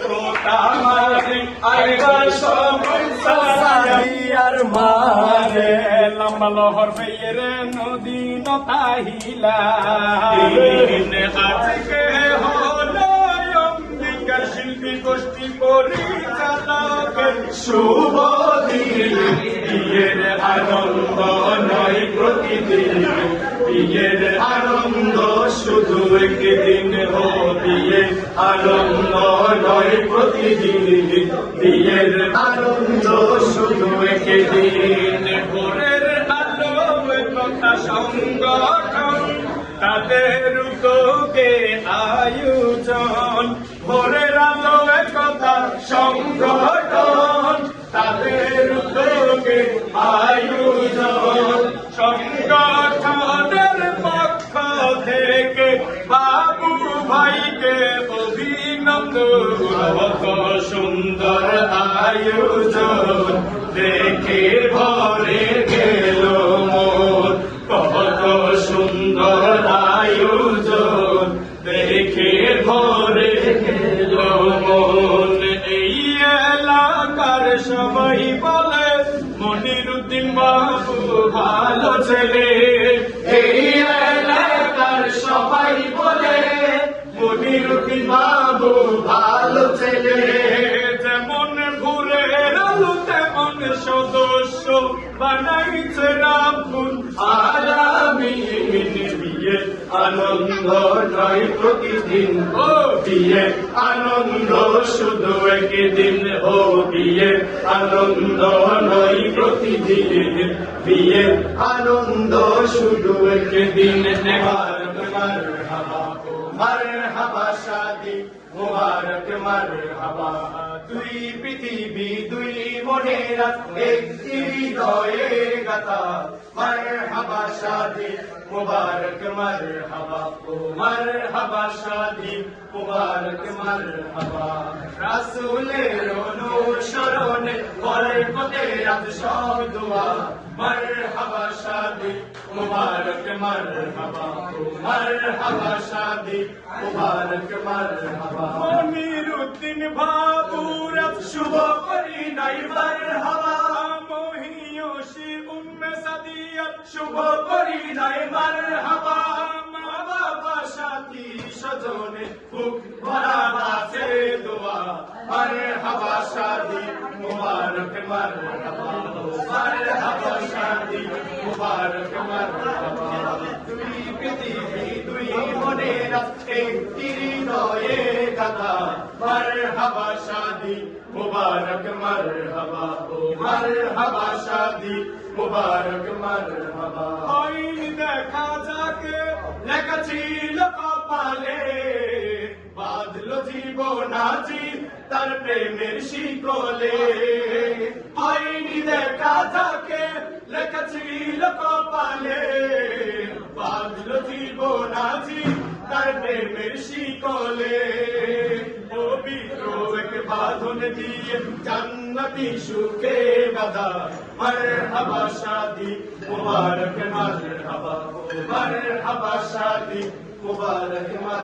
তো তামারে আইবার সময় সারিয়ার মারে লম্বা লহর বেয়ের নদী নতাহিলা আজকে হলো অম্বিকা শিল্পী গোষ্ঠী পরিচালকের শুভ দিন বিয়ের আনন্দ নয় প্রতিদিন বিয়ের আনন্দ শুধু একদিন হো বিয়ের আনন্দ নয় প্রতিদিন বিয়ের আনন্দ শুধু একদিন ভোরের আলো কথা সংগঠন তাদের উদ্যোগে আয়োজন ভোরের আলো কথা সংগঠন তাদের উদ্যোগে আয়োজন সংগঠনের পক্ষ থেকে বাবু ভাইকে অভিনন্দন কত সুন্দর আয়োজন দেখে ভরে গেল মন কত সুন্দর আয়োজন দেখে ভরে গেল মন এই এলাকার সবাই বলে মনিরুদ্দিন বাবু ভালো ছেলে এই এলাকার সবাই বলে মনিরুদ্দিন বাবু ভালো ছেলে যেমন ঘুরে আলো তেমন সদস্য বানাইছে রাব্বুল আলামিন বিয়ে আনন্দ নয় প্রতিদিন ও বিয়ে আনন্দ শুধু একদিন ও বিয়ে আনন্দ নয় প্রতিদিন বিয়ে আনন্দ শুধু একদিন মারহাবা শাদি মুবারক মারহাবা দুই পৃথিবী দুই মনের একটি হৃদয়ে গাথা মারহাবা শাদি মুবারক মারহাবা ও মারহাবা শাদি মুবারক মারহাবা রাসূলের অনুসরণে বরকতে রাত সব দোয়া মারহাবা শাদি মুবারক মারহাবা ও মারহাবা শাদি মুবারক মারহাবা মনিরুদ্দিন বাবুর শুভ পরিণয় মারহাবা মহিয়সী উম্মে সাদিয়ার শুভ পরিণয় মারহাবা মা বাবা সাথী স্বজনে বুক ভরা আছে দোয়া মারহাবা শাদি মুবারক মারহাবা মারহাবা শাদি মুবারক মারহাবা দুই পৃথিবী দুই মনের একটি হৃদয়ে গাথা মারহাবা শাদি মুবারক মারহাবা ও মারহাবা শাদি মুবারক মারহাবা হয়নি দেখা যাকে লেখা ছিল কপালে বাঁধলো জীবন আজি তার প্রেমের শিকলে হয়নি দেখা যাকে লেখা ছিল কপালে বাঁধলো জীবন আজি তার প্রেমের শিকলে পবিত্র এক বাঁধন দিয়ে জান্নাতি সুখে বাঁধা মারহাবা শাদি মুবারক মারহাবা মারহাবা শাদি মুবারক।